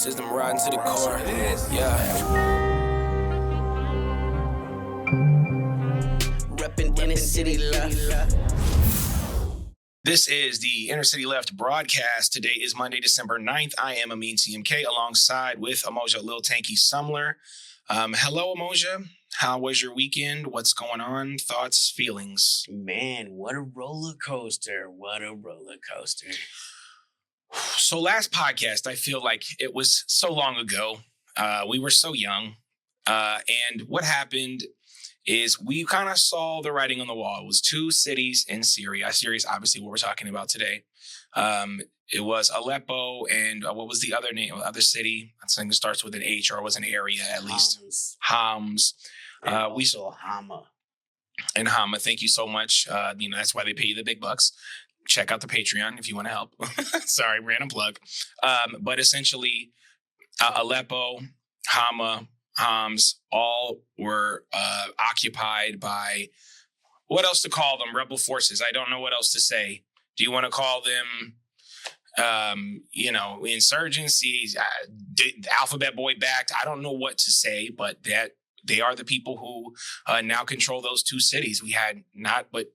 System riding to the core. Yeah. Reppin' inner city left. This is the Inner City Left broadcast. Today is Monday, December 9th. I am Amin TMK alongside with Emoja Lil Tanky Sumler. Hello, Emoja. How was your weekend? What's going on? Thoughts, feelings? Man, what a roller coaster. What a roller coaster. So last podcast, I feel like it was so long ago. We were so young. And what happened is we kind of saw the writing on the wall. It was two cities in Syria. Syria is obviously what we're talking about today. It was Aleppo and what was the other name? Other city? I think it starts with an H, or it was an area at least. Homs. We saw Hama. And Hama, thank you so much. That's why they pay you the big bucks. Check out the Patreon if you want to help. Sorry, random plug. But essentially, Aleppo, Hama, Homs, all were occupied by, what else to call them? Rebel forces. I don't know what else to say. Do you want to call them, insurgencies, alphabet boy backed? I don't know what to say, but that they are the people who now control those two cities. We had but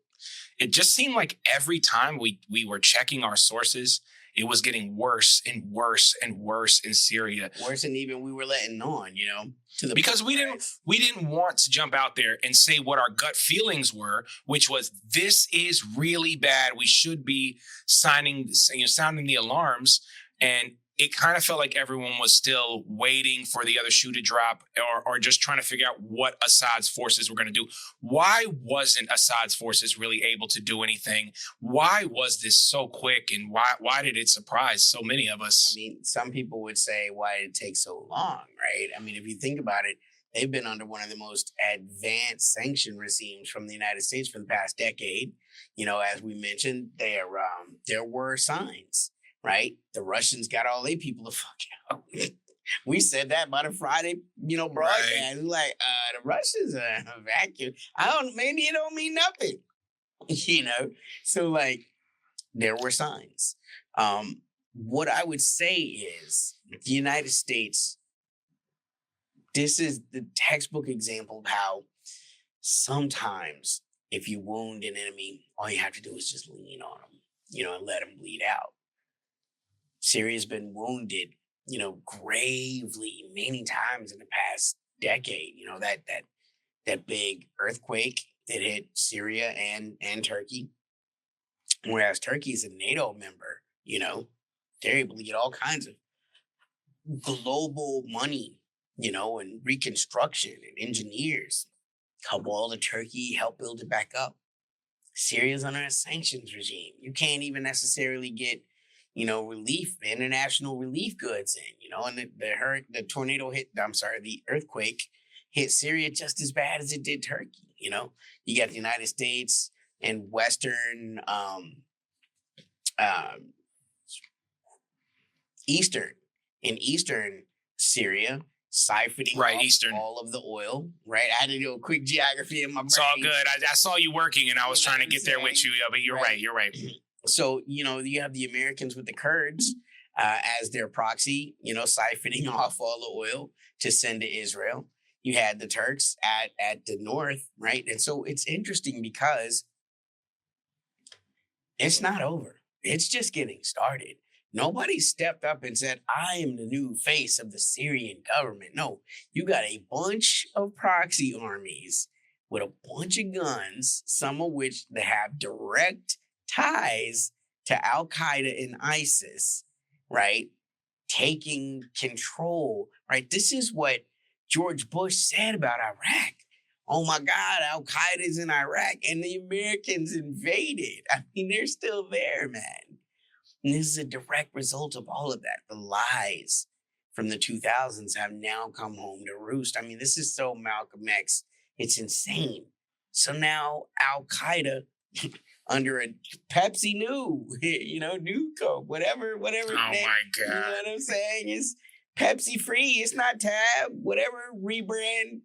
it just seemed like every time we were checking our sources, it was getting worse and worse and worse in Syria. Worse than even we were letting on, because we didn't want to jump out there and say what our gut feelings were, which was this is really bad. We should be sounding the alarms. And it kind of felt like everyone was still waiting for the other shoe to drop or just trying to figure out what Assad's forces were going to do. Why wasn't Assad's forces really able to do anything? Why was this so quick? And why did it surprise so many of us? I mean, some people would say, why did it take so long, right? I mean, if you think about it, they've been under one of the most advanced sanction regimes from the United States for the past decade. As we mentioned, there were signs. Right? The Russians got all their people to fuck out. We said that by the Friday, broadcast. Right. Like, the Russians are a vacuum. Maybe it don't mean nothing. So like there were signs. What I would say is the United States, this is the textbook example of how sometimes if you wound an enemy, all you have to do is just lean on them, and let them bleed out. Syria's been wounded, gravely many times in the past decade. That big earthquake that hit Syria and Turkey. Whereas Turkey is a NATO member, they're able to get all kinds of global money, and reconstruction and engineers. Help all to Turkey, help build it back up. Syria's under a sanctions regime. You can't even necessarily get relief, international relief goods in, and the earthquake hit Syria just as bad as it did Turkey. You got the United States and Western, Eastern Syria siphoning off all of the oil, right? I had to do a quick geography in my brain. It's all good. I saw you working and I was trying to get there with you, but you're right. You're right. So, you have the Americans with the Kurds as their proxy, siphoning off all the oil to send to Israel. You had the Turks at the north, right? And so it's interesting because it's not over. It's just getting started. Nobody stepped up and said, I am the new face of the Syrian government. No, you got a bunch of proxy armies with a bunch of guns, some of which they have direct ties to Al-Qaeda and ISIS, right? Taking control, right? This is what George Bush said about Iraq. Oh my God, Al-Qaeda's in Iraq and the Americans invaded. I mean, they're still there, man. And this is a direct result of all of that. The lies from the 2000s have now come home to roost. I mean, this is so Malcolm X. It's insane. So now Al-Qaeda under a Pepsi New, New Coke, whatever. Oh my God. You know what I'm saying? It's Pepsi free. It's not Tab, whatever rebrand,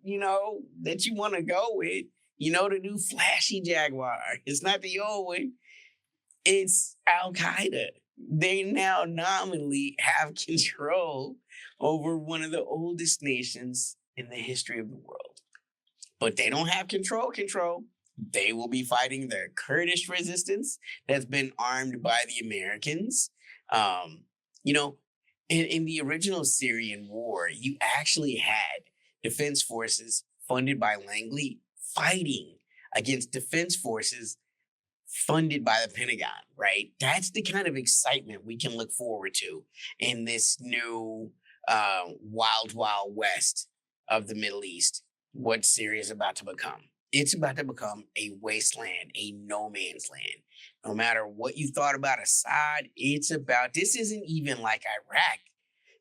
that you want to go with, the new flashy Jaguar. It's not the old one. It's Al-Qaeda. They now nominally have control over one of the oldest nations in the history of the world. But they don't have control. They will be fighting the Kurdish resistance that's been armed by the Americans. Um, you know, in the original Syrian war, you actually had defense forces funded by Langley fighting against defense forces funded by the Pentagon, right? That's the kind of excitement we can look forward to in this new wild, wild west of the Middle East. What Syria is about to become. It's about to become a wasteland, a no man's land. No matter what you thought about Assad, this isn't even like Iraq.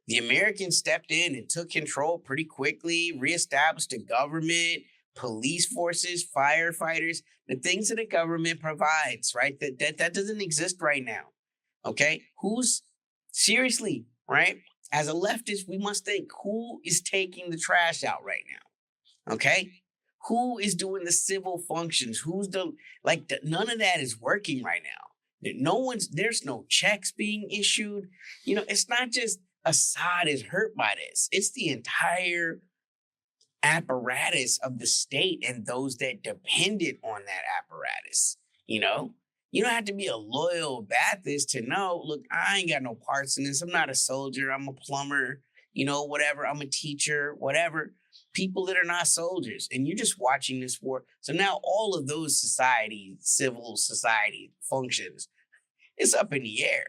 The Americans stepped in and took control pretty quickly, reestablished a government, police forces, firefighters, the things that the government provides, right? That doesn't exist right now. Okay? Seriously, right? As a leftist, we must think, who is taking the trash out right now? Okay? Who is doing the civil functions? None of that is working right now. There's no checks being issued. It's not just Assad is hurt by this. It's the entire apparatus of the state and those that depended on that apparatus. You don't have to be a loyal Baptist to know, look, I ain't got no parts in this. I'm not a soldier. I'm a plumber, whatever. I'm a teacher, whatever. People that are not soldiers. And you're just watching this war. So now all of those civil society functions, it's up in the air.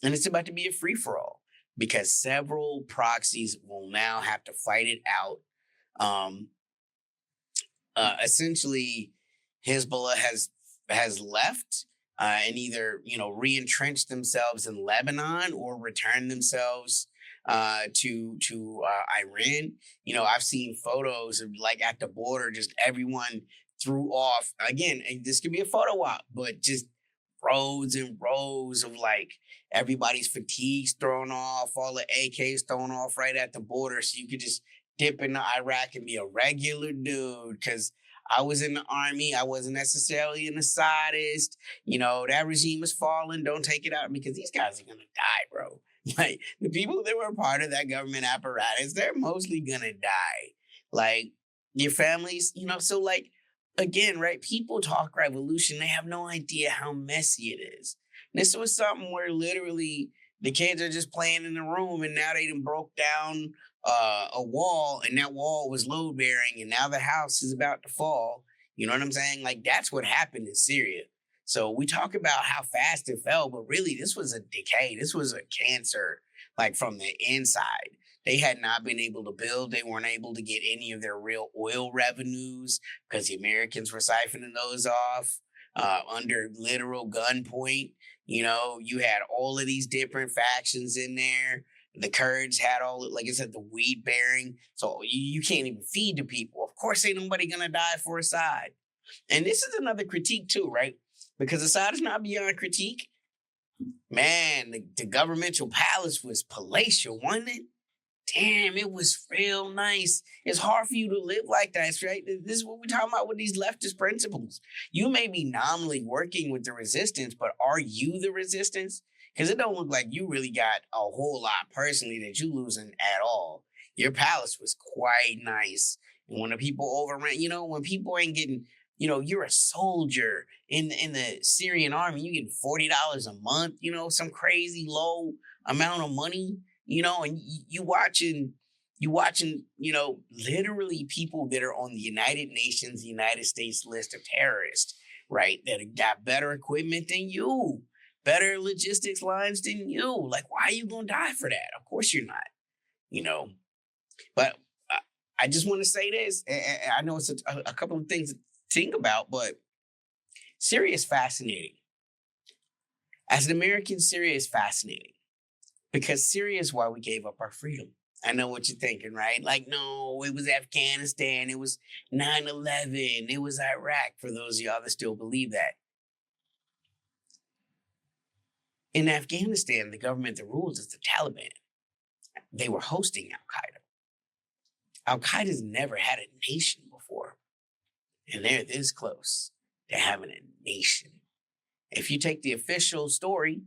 And it's about to be a free-for-all because several proxies will now have to fight it out. Essentially, Hezbollah has left and either re-entrenched themselves in Lebanon or returned themselves to Iran. I've seen photos of at the border, just everyone threw off. Again, this could be a photo op, but just rows and rows of everybody's fatigues thrown off, all the AKs thrown off right at the border, so you could just dip into Iraq and be a regular dude. Because I was in the army, I wasn't necessarily an Assadist. That regime is falling. Don't take it out because these guys are gonna die, bro. The people that were part of that government apparatus, they're mostly gonna die. Your families, so again, right? People talk revolution, they have no idea how messy it is. This was something where literally the kids are just playing in the room and now they done broke down a wall and that wall was load bearing and now the house is about to fall. You know what I'm saying? That's what happened in Syria. So we talk about how fast it fell, but really this was a decay. This was a cancer, from the inside. They had not been able to build. They weren't able to get any of their real oil revenues because the Americans were siphoning those off under literal gunpoint. You had all of these different factions in there. The Kurds had like I said, the weed bearing. So you can't even feed the people. Of course, ain't nobody going to die for Assad. And this is another critique too, right? Because Assad is not beyond critique. Man, the governmental palace was palatial, wasn't it? Damn, it was real nice. It's hard for you to live like that, right? This is what we're talking about with these leftist principles. You may be nominally working with the resistance, but are you the resistance? Because it don't look like you really got a whole lot personally that you losing at all. Your palace was quite nice. And when the people overran, when people ain't getting, you're a soldier in the Syrian army, you get $40 a month, some crazy low amount of money. And you watching, literally people that are on the United Nations, the United States list of terrorists, right? That got better equipment than you, better logistics lines than you. Why are you going to die for that? Of course you're not, But I just want to say this. And I know it's a couple of things to think about, but Syria is fascinating. As an American, Syria is fascinating. Because Syria is why we gave up our freedom. I know what you're thinking, right? No, it was Afghanistan. It was 9/11. It was Iraq, for those of y'all that still believe that. In Afghanistan, the government that rules is the Taliban. They were hosting Al-Qaeda. Al-Qaeda's never had a nation before. And they're this close to having a nation. If you take the official story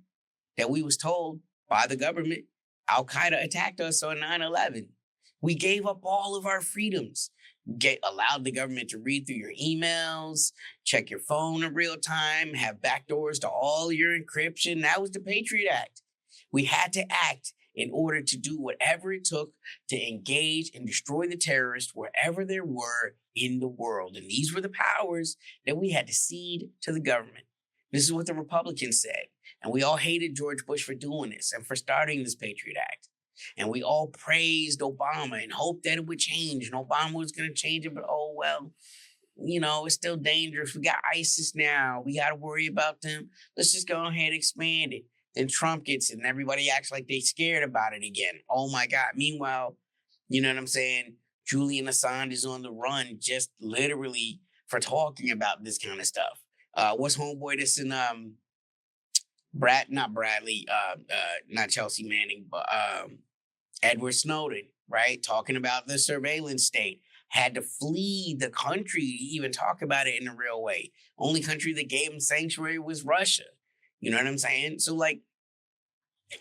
that we was told by the government, Al Qaeda attacked us on 9/11. We gave up all of our freedoms. Allowed the government to read through your emails, check your phone in real time, have backdoors to all your encryption. That was the Patriot Act. We had to act in order to do whatever it took to engage and destroy the terrorists wherever there were in the world. And these were the powers that we had to cede to the government. This is what the Republicans said. And we all hated George Bush for doing this and for starting this Patriot Act. And we all praised Obama and hoped that it would change. And Obama was going to change it, but oh, well, it's still dangerous. We got ISIS now. We got to worry about them. Let's just go ahead and expand it. Then Trump gets it and everybody acts like they scared about it again. Oh my God. Meanwhile, you know what I'm saying? Julian Assange is on the run just literally for talking about this kind of stuff. What's homeboy this in not Chelsea Manning, but Edward Snowden, right? Talking about the surveillance state. Had to flee the country to even talk about it in a real way. Only country that gave him sanctuary was Russia. You know what I'm saying? So like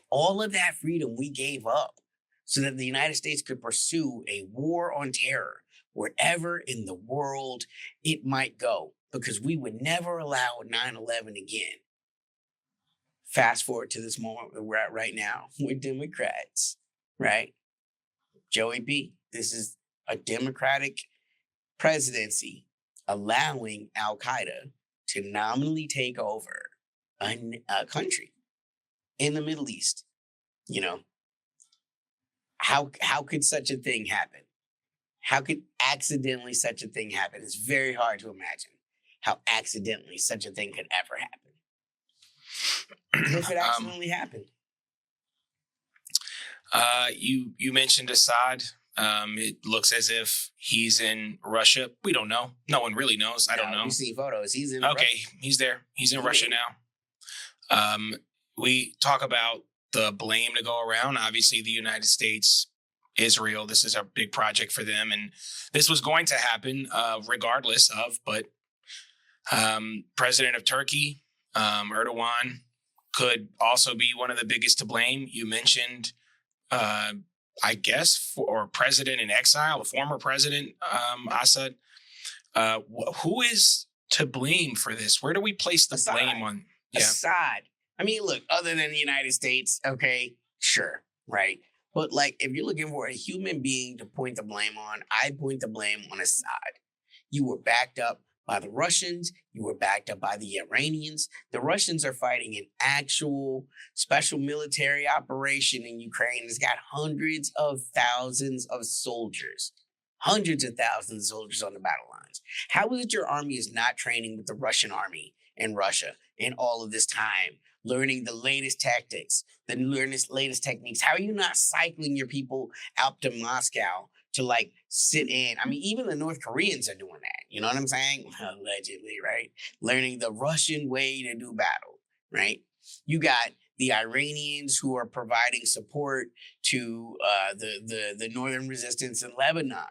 all of that freedom we gave up so that the United States could pursue a war on terror wherever in the world it might go, because we would never allow 9/11 again. Fast forward to this moment where we're at right now with Democrats, right? Joey B, this is a Democratic presidency allowing Al Qaeda to nominally take over a country in the Middle East. How could such a thing happen? How could accidentally such a thing happen? It's very hard to imagine how accidentally such a thing could ever happen. If it accidentally happened. You mentioned Assad. It looks as if he's in Russia. We don't know. No one really knows. I don't know. We've seen photos. He's in Russia. Russia. He's there. He's in Russia now. We talk about the blame to go around. Obviously, the United States, Israel, this is a big project for them. And this was going to happen regardless of, but President of Turkey, Erdogan, could also be one of the biggest to blame. You mentioned, I guess, or president in exile, the former president, Assad. Who is to blame for this? Where do we place the blame on? Yeah. Assad. I mean, look, other than the United States, okay, sure, right? But like, if you're looking for a human being to point the blame on, I point the blame on Assad. You were backed up by the Russians. You were backed up by the Iranians. The Russians are fighting an actual special military operation in Ukraine. It's got hundreds of thousands of soldiers on the battle lines. How is it your army is not training with the Russian army in Russia in all of this time, learning the latest tactics, the latest techniques? How are you not cycling your people out to Moscow to like sit in? I mean, even the North Koreans are doing that. You know what I'm saying? Allegedly, right? Learning the Russian way to do battle, right? You got the Iranians who are providing support to the northern resistance in Lebanon,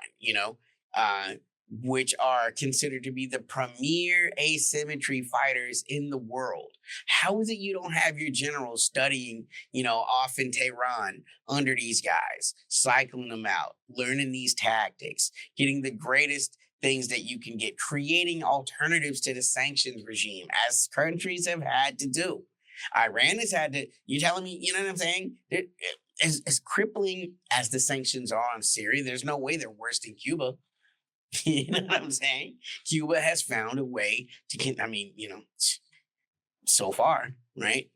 which are considered to be the premier asymmetry fighters in the world. How is it you don't have your generals studying, off in Tehran under these guys, cycling them out, learning these tactics, getting the greatest things that you can get, creating alternatives to the sanctions regime, as countries have had to do. Iran has had to, you telling me, you know what I'm saying? As crippling as the sanctions are on Syria, there's no way they're worse than Cuba. You know what I'm saying? Cuba has found a way to, so far, right?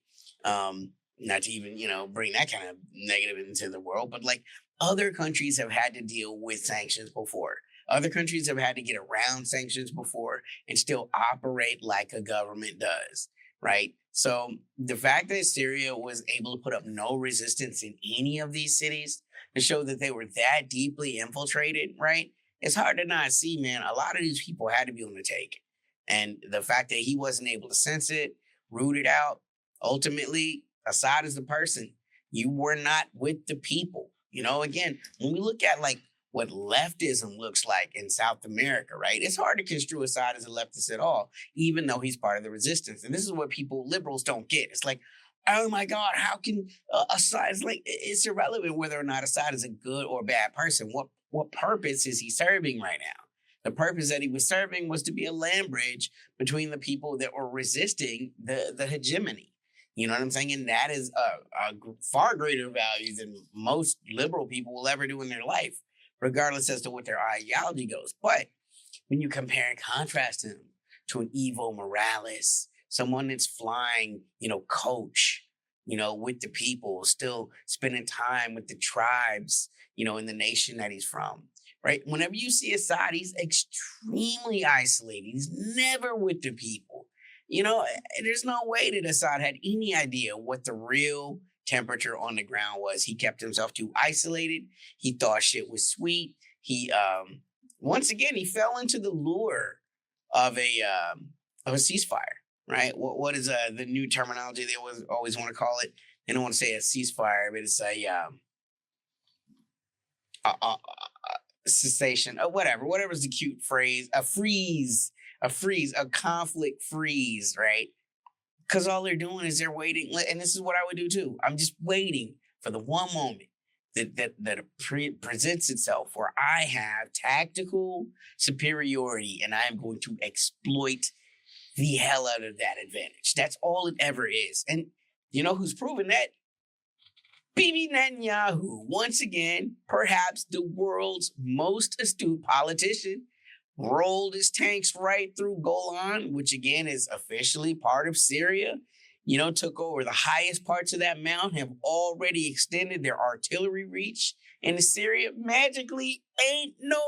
Not to even, bring that kind of negative into the world, but like other countries have had to deal with sanctions before. Other countries have had to get around sanctions before and still operate like a government does, right? So the fact that Syria was able to put up no resistance in any of these cities to show that they were that deeply infiltrated, right? It's hard to not see, man. A lot of these people had to be on the take. And the fact that he wasn't able to sense it, root it out, ultimately, Assad is the person. You were not with the people. Again, when we look at like what leftism looks like in South America, right? It's hard to construe Assad as a leftist at all, even though he's part of the resistance. And this is what liberals don't get. It's like, oh my God, how can Assad? It's like it's irrelevant whether or not Assad is a good or bad person. What purpose is he serving right now? The purpose that he was serving was to be a land bridge between the people that were resisting the hegemony. You know what I'm saying? And that is far greater value than most liberal people will ever do in their life, regardless as to what their ideology goes. But when you compare and contrast him to an Evo Morales, someone that's flying, coach, with the people, still spending time with the tribes, in the nation that he's from, right? Whenever you see Assad, he's extremely isolated. He's never with the people. There's no way that Assad had any idea what the real temperature on the ground was. He kept himself too isolated. He thought shit was sweet. He, once again, he fell into the lure of a ceasefire, right? What is the new terminology they always want to call it? They don't want to say a ceasefire, but it's a cessation, or whatever's the cute phrase, a conflict freeze, right? Because all they're doing is they're waiting, and this is what I would do too. I'm just waiting for the one moment that presents itself where I have tactical superiority, and I am going to exploit the hell out of that advantage. That's all it ever is. And you know who's proven that? Bibi Netanyahu, once again, perhaps the world's most astute politician, rolled his tanks right through Golan, which again is officially part of Syria. Took over the highest parts of that mountain, have already extended their artillery reach into Syria. Magically, ain't no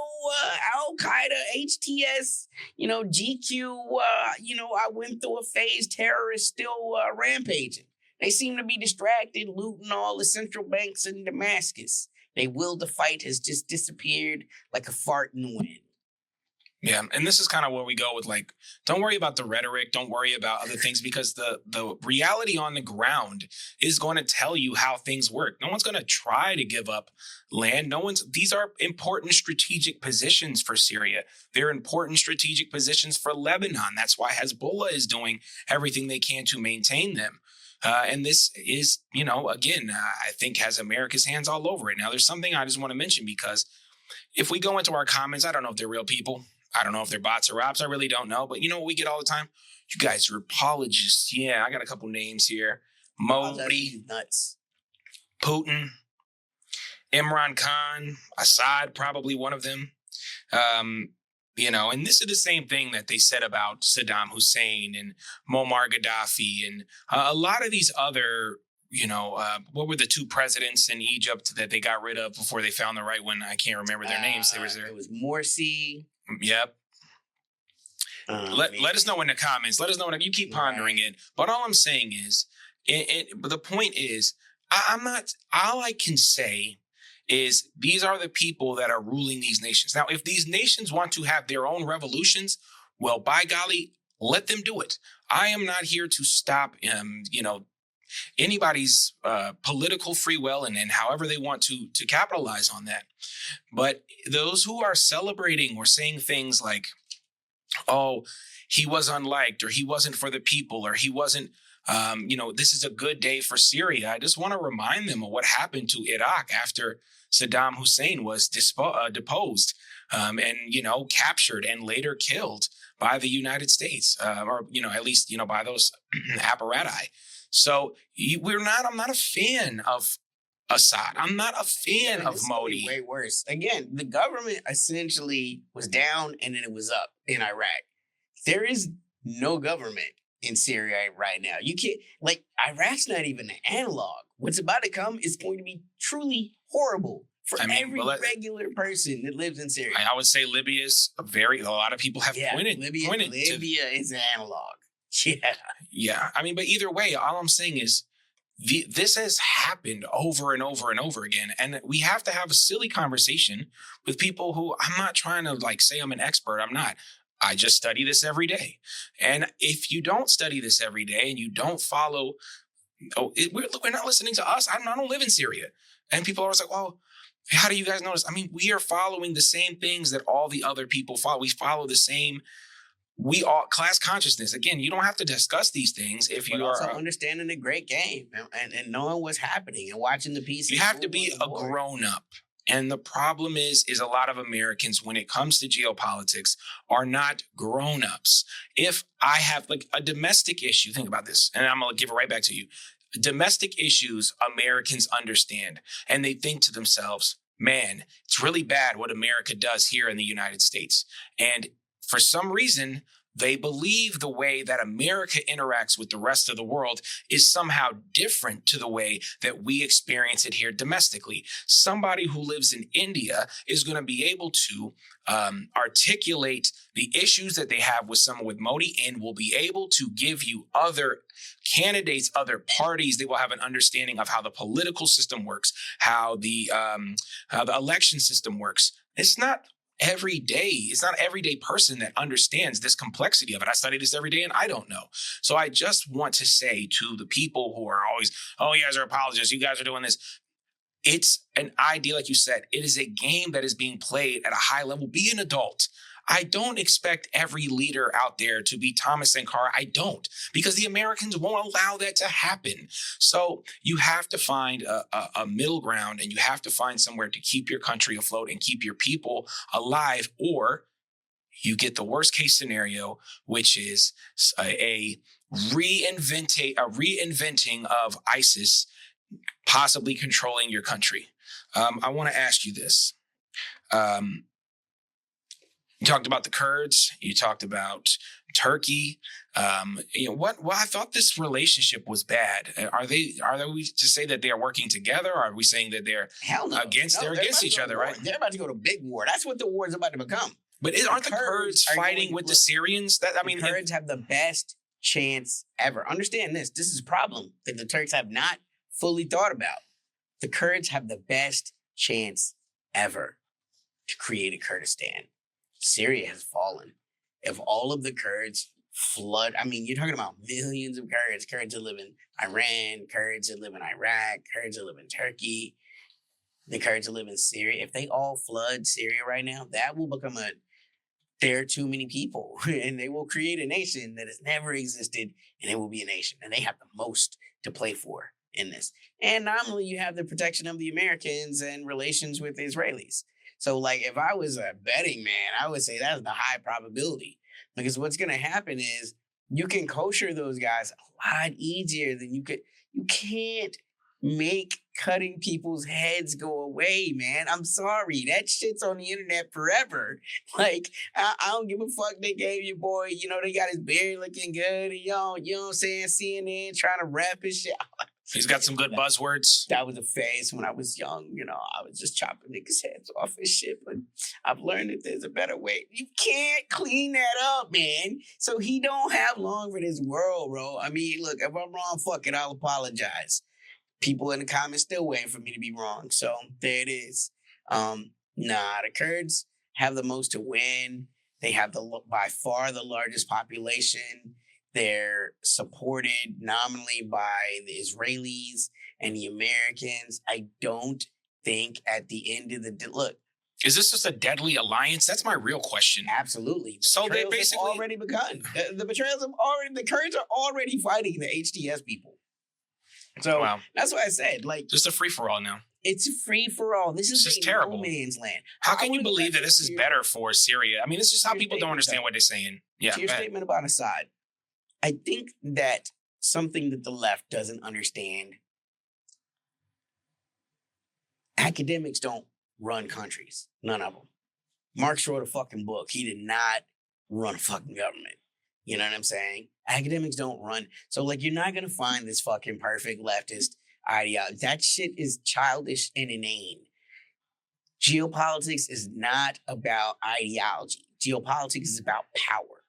Al-Qaeda, HTS, GQ, I went through a phase, terrorists still rampaging. They seem to be distracted, looting all the central banks in Damascus. Their will to fight has just disappeared like a fart in the wind. Yeah, and this is kind of where we go with don't worry about the rhetoric, don't worry about other things, because the reality on the ground is going to tell you how things work. No one's going to try to give up land. These are important strategic positions for Syria. They're important strategic positions for Lebanon. That's why Hezbollah is doing everything they can to maintain them. And this is, again, I think has America's hands all over it. Now, there's something I just want to mention, because if we go into our comments, I don't know if they're real people. I don't know if they're bots or ops. I really don't know. But you know what we get all the time? You guys are apologists. Yeah, I got a couple names here. Modi, nuts. Putin, Imran Khan, Assad, probably one of them. And this is the same thing that they said about Saddam Hussein and Muammar Gaddafi and a lot of these other, what were the two presidents in Egypt that they got rid of before they found the right one? I can't remember their names. It was Morsi. Yep. Let us know in the comments. Let us know you keep pondering it. But all I'm saying is, but the point is, all I can say is these are the people that are ruling these nations. Now, if these nations want to have their own revolutions, well, by golly, let them do it. I am not here to stop, anybody's political free will and however they want to capitalize on that. But those who are celebrating or saying things like, oh, he was unliked, or he wasn't for the people, or he wasn't, this is a good day for Syria. I just want to remind them of what happened to Iraq after Saddam Hussein was deposed and, captured and later killed by the United States, or, at least, by those apparati. So I'm not a fan of Assad. I'm not a fan of Modi. Way worse. Again, the government essentially was down and then it was up in Iraq. There is no government in Syria right now. You can't, Iraq's not even an analog. What's about to come is going to be truly horrible for every regular person that lives in Syria. I would say Libya is a lot of people have pointed. Libya is an analog. Yeah. But either way, all I'm saying is this has happened over and over and over again. And we have to have a silly conversation with people who, I'm not trying to say I'm an expert. I'm not. I just study this every day. And if you don't study this every day and you don't follow, we're not listening to us. I don't live in Syria. And people are always like, well, how do you guys notice? We are following the same things that all the other people follow. We follow the same we all class consciousness. Again, you don't have to discuss these things if you also are understanding the great game and knowing what's happening and watching the pieces. you have to be a grown up. And the problem is a lot of Americans, when it comes to geopolitics, are not grown-ups. If I have like a domestic issue, think about this, and I'm going to give it right back to you. Domestic issues, Americans understand, and they think to themselves, man, it's really bad what America does here in the United States. And for some reason, they believe the way that America interacts with the rest of the world is somehow different to the way that we experience it here domestically. Somebody who lives in India is going to be able to articulate the issues that they have with someone with Modi and will be able to give you other candidates, other parties. They will have an understanding of how the political system works, how the election system works. It's not everyday person that understands this complexity of it. I study this every day and I don't know. So I just want to say to the people who are always, oh, you guys are apologists, you guys are doing this. It's an idea, like you said, it is a game that is being played at a high level. Be an adult. I don't expect every leader out there to be Thomas Sankara. I don't, because the Americans won't allow that to happen. So you have to find a middle ground, and you have to find somewhere to keep your country afloat and keep your people alive, or you get the worst case scenario, which is a reinventing of ISIS, possibly controlling your country. I want to ask you this. You talked about the Kurds. You talked about Turkey. Well, I thought this relationship was bad. Are we to say that they are working together? Or are we saying that they're against each other, right? They're about to go to big war. That's what the war is about to become. But aren't the Kurds fighting with the Syrians? The Kurds have the best chance ever. Understand this. This is a problem that the Turks have not fully thought about. The Kurds have the best chance ever to create a Kurdistan. Syria has fallen. If all of the Kurds flood, you're talking about millions of Kurds. Kurds that live in Iran, Kurds that live in Iraq, Kurds that live in Turkey, the Kurds that live in Syria. If they all flood Syria right now, that will become there are too many people, and they will create a nation that has never existed, and it will be a nation, and they have the most to play for in this. And nominally, you have the protection of the Americans and relations with the Israelis. So, if I was a betting man, I would say that's the high probability. Because what's going to happen is you can kosher those guys a lot easier than you could. You can't make cutting people's heads go away, man. I'm sorry. That shit's on the internet forever. I don't give a fuck. They gave your boy, they got his beard looking good. And, you know what I'm saying? CNN trying to rap his shit. He's got some good buzzwords. That was a phase when I was young. I was just chopping niggas' heads off and shit. But I've learned that there's a better way. You can't clean that up, man. So he don't have long for this world, bro. Look, if I'm wrong, fuck it. I'll apologize. People in the comments still waiting for me to be wrong. So there it is. The Kurds have the most to win. They have by far the largest population. They're supported nominally by the Israelis and the Americans. I don't think at the end of the look. Is this just a deadly alliance? That's my real question. Absolutely. So they basically have already begun. The betrayals have already. The Kurds are already fighting the HTS people. So That's why I said just a free for all now. It's a free for all. This is terrible. No man's land. How can you believe that this is better for Syria? It's just how people don't understand what they're saying. Yeah. To your statement about Assad. I think that something that the left doesn't understand, academics don't run countries. None of them. Marx wrote a fucking book. He did not run a fucking government. You know what I'm saying? Academics don't run. So you're not going to find this fucking perfect leftist ideology. That shit is childish and inane. Geopolitics is not about ideology. Geopolitics is about power.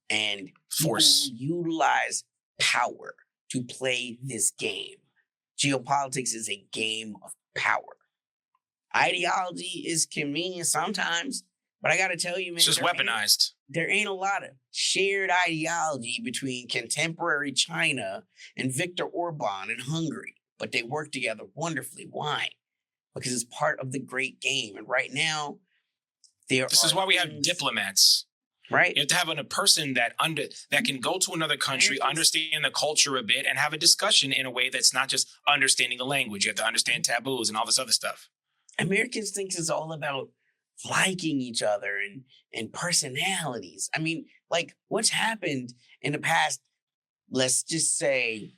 And force utilize power to play this game. Geopolitics is a game of power. Ideology is convenient sometimes, but I got to tell you, man, it's just weaponized. There ain't a lot of shared ideology between contemporary China and Viktor Orban in Hungary, but they work together wonderfully. Why? Because it's part of the great game. And right now, this is why we have diplomats. Right. You have to have a person that can go to another country, understand the culture a bit, and have a discussion in a way that's not just understanding the language. You have to understand taboos and all this other stuff. Americans think it's all about liking each other and personalities. I mean, like what's happened in the past, let's just say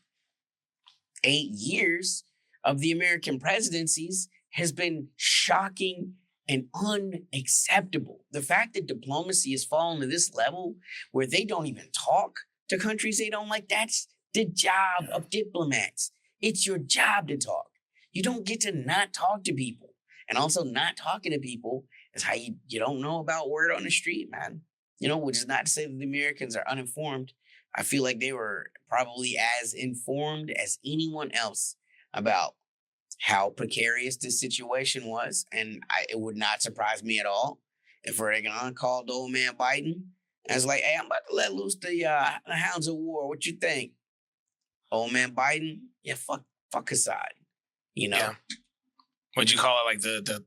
8 years of the American presidencies has been shocking and unacceptable. The fact that diplomacy has fallen to this level where they don't even talk to countries they don't like, that's the job of diplomats. It's your job to talk. You don't get to not talk to people. And also not talking to people is how you don't know about word on the street, man. Which is not to say that the Americans are uninformed. I feel like they were probably as informed as anyone else about how precarious this situation was. And it would not surprise me at all if Reagan called old man Biden and was like, hey, I'm about to let loose the hounds of war. What you think? Old man Biden? Yeah, fuck Assad. Yeah. What'd you call it? Like the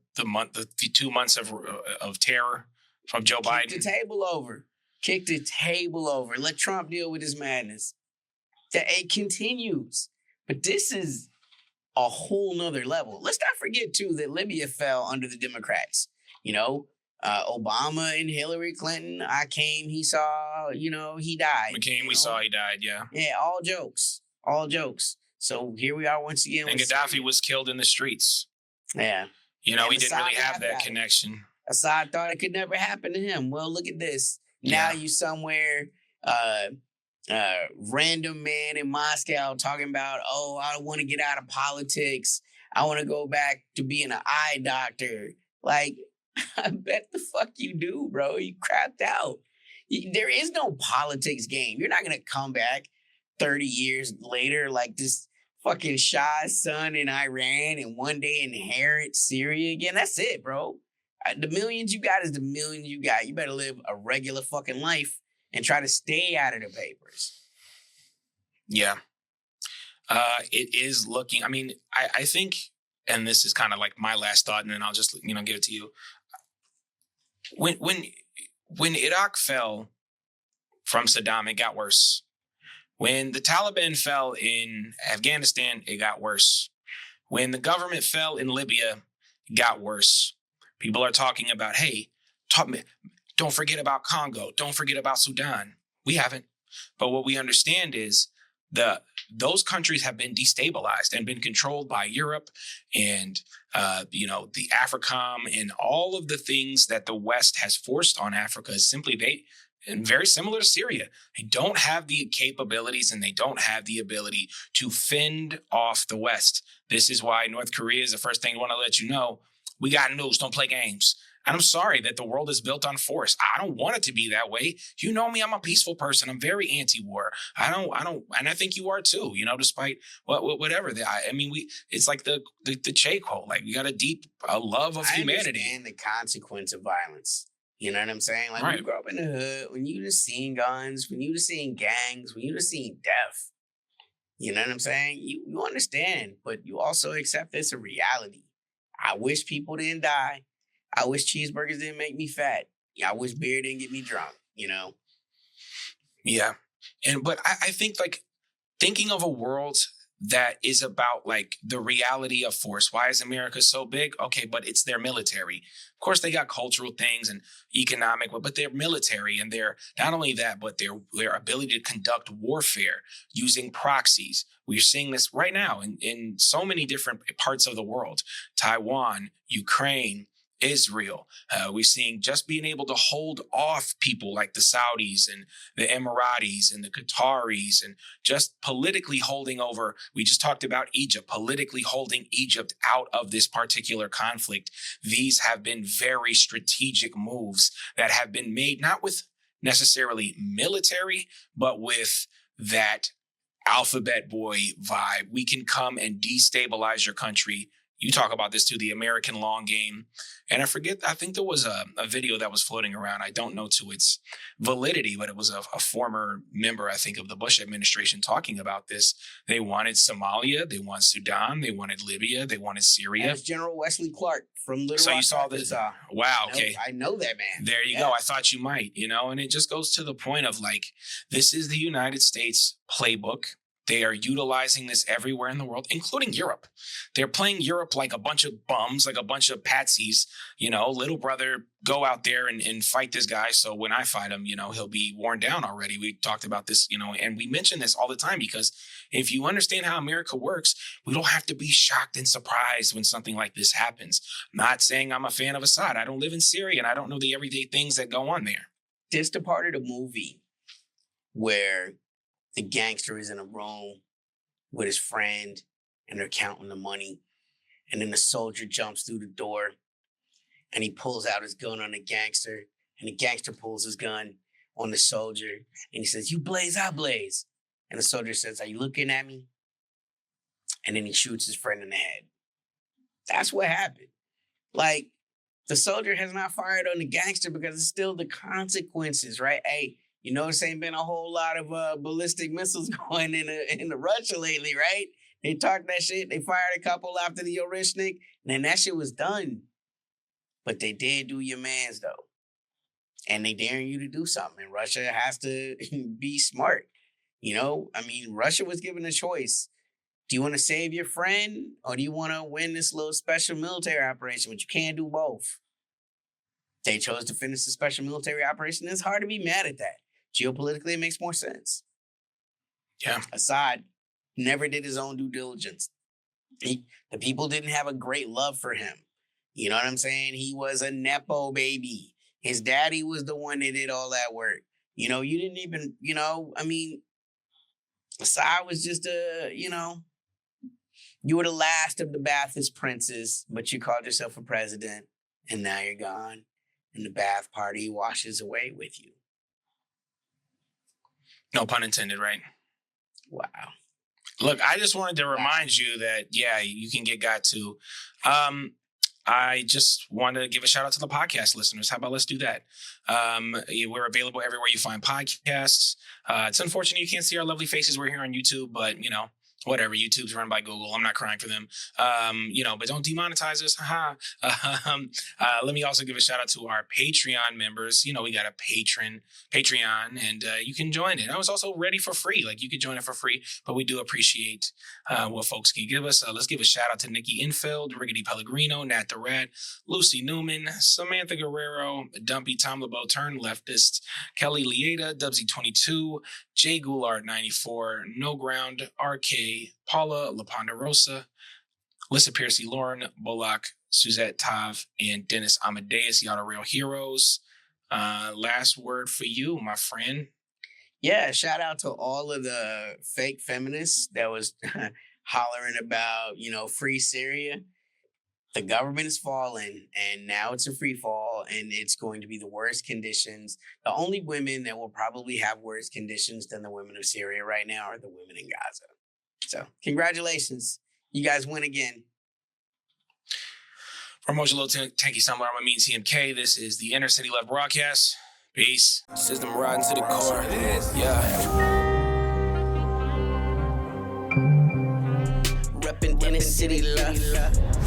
2 months of terror from Joe Biden? Kick the table over. Let Trump deal with his madness. It continues. But this is a whole nother level. Let's not forget, too, that Libya fell under the Democrats. Obama and Hillary Clinton, he saw, he died. McCain, we saw he died, yeah. Yeah, all jokes. So here we are once again. And Gaddafi was killed in the streets. Yeah. We didn't really have that connection. Assad thought it could never happen to him. Well, look at this. Now you somewhere, random man in Moscow talking about, I want to get out of politics. I want to go back to being an eye doctor. Like, I bet the fuck you do, bro. You crapped out. There is no politics game. You're not going to come back 30 years later like this fucking Shah's son in Iran and one day inherit Syria again. That's it, bro. The millions you got is the millions you got. You better live a regular fucking life and try to stay out of the papers. Yeah. It is looking, I think, and this is kind of like my last thought, and then I'll just, give it to you. When Iraq fell from Saddam, it got worse. When the Taliban fell in Afghanistan, it got worse. When the government fell in Libya, it got worse. People are talking about, hey, don't forget about Congo. Don't forget about Sudan. We haven't. But what we understand is those countries have been destabilized and been controlled by Europe and, the AFRICOM and all of the things that the West has forced on Africa is simply and very similar to Syria. They don't have the capabilities and they don't have the ability to fend off the West. This is why North Korea is the first thing I want to let you know. We got news. Don't play games. And I'm sorry that the world is built on force. I don't want it to be that way. You know me, I'm a peaceful person. I'm very anti-war. I don't, and I think you are too, despite whatever. It's like the Che quote, like we got a love of humanity. I understand the consequence of violence. You know what I'm saying? Like right. When you grow up in the hood, when you just seen guns, when you just seen gangs, when you just seen death, you know what I'm saying? You understand, but you also accept it's a reality. I wish people didn't die. I wish cheeseburgers didn't make me fat. I wish beer didn't get me drunk, Yeah. But I think like thinking of a world that is about like the reality of force. Why is America so big? Okay, but it's their military. Of course, they got cultural things and economic, but they're military, and they're not only that, but their ability to conduct warfare using proxies. We're seeing this right now in so many different parts of the world. Taiwan, Ukraine, Israel. We're seeing just being able to hold off people like the Saudis and the Emiratis and the Qataris and just politically holding over. We just talked about Egypt, politically holding Egypt out of this particular conflict. These have been very strategic moves that have been made, not with necessarily military, but with that alphabet boy vibe. We can come and destabilize your country you talk about this too, the American long game. And I think there was a video that was floating around. I don't know to its validity, but it was a former member, I think, of the Bush administration talking about this. They wanted Somalia, they want Sudan, they wanted Libya, they wanted Syria. That's General Wesley Clark from Little So Rock, you saw this? Arkansas. Wow, okay. I know that man. There you go. I thought you might, and it just goes to the point of like, this is the United States playbook. They are utilizing this everywhere in the world, including Europe. They're playing Europe like a bunch of bums, like a bunch of patsies. Little brother, go out there and fight this guy. So when I fight him, he'll be worn down already. We talked about this, and we mention this all the time because if you understand how America works, we don't have to be shocked and surprised when something like this happens. I'm not saying I'm a fan of Assad. I don't live in Syria and I don't know the everyday things that go on there. Just a part of the movie where the gangster is in a room with his friend and they're counting the money. And then the soldier jumps through the door and he pulls out his gun on the gangster. And the gangster pulls his gun on the soldier and he says, "You blaze, I blaze." And the soldier says, "Are you looking at me?" And then he shoots his friend in the head. That's what happened. Like, the soldier has not fired on the gangster because it's still the consequences, right? Hey, you notice ain't been a whole lot of ballistic missiles going into Russia lately, right? They talked that shit. They fired a couple after the Orishnik, and then that shit was done. But they did do your mans, though. And they daring you to do something. And Russia has to be smart. Russia was given a choice. Do you want to save your friend, or do you want to win this little special military operation? But you can't do both. They chose to finish the special military operation. It's hard to be mad at that. Geopolitically, it makes more sense. Yeah. Assad never did his own due diligence. The people didn't have a great love for him. You know what I'm saying? He was a Nepo baby. His daddy was the one that did all that work. You didn't even, Assad was just you were the last of the Ba'athist princes, but you called yourself a president, and now you're gone. And the Ba'ath party washes away with you. No pun intended, right? Wow. Look, I just wanted to remind you that, you can get God too. I just want to give a shout out to the podcast listeners. How about let's do that? We're available everywhere you find podcasts. It's unfortunate you can't see our lovely faces. We're here on YouTube, but, whatever. YouTube's run by Google. I'm not crying for them. But don't demonetize us. Let me also give a shout out to our Patreon members. We got a Patreon, and you can join it. I was also ready for free. Like, you could join it for free, but we do appreciate what folks can give us. Let's give a shout out to Nikki Infeld, Riggedy Pellegrino, Nat the Rat, Lucy Newman, Samantha Guerrero, Dumpy Tom LeBeau Turn Leftist, Kelly Lieta, Dubsy22, Jay Goulart 94, No Ground, RK, Paula LaPonderosa, Lissa Piercy, Lauren Bullock, Suzette Tav, and Dennis Amadeus. Y'all are real heroes. Last word for you, my friend. Yeah, shout out to all of the fake feminists that was hollering about, free Syria. The government is falling, and now it's a free fall, and it's going to be the worst conditions. The only women that will probably have worse conditions than the women of Syria right now are the women in Gaza. So, congratulations. You guys win again. From Mojo Little Tanky Summer, I'm Amin TMK. This is the Inner City Love Broadcast. Peace. System riding to the core. Yeah. Reppin' Inner City Love.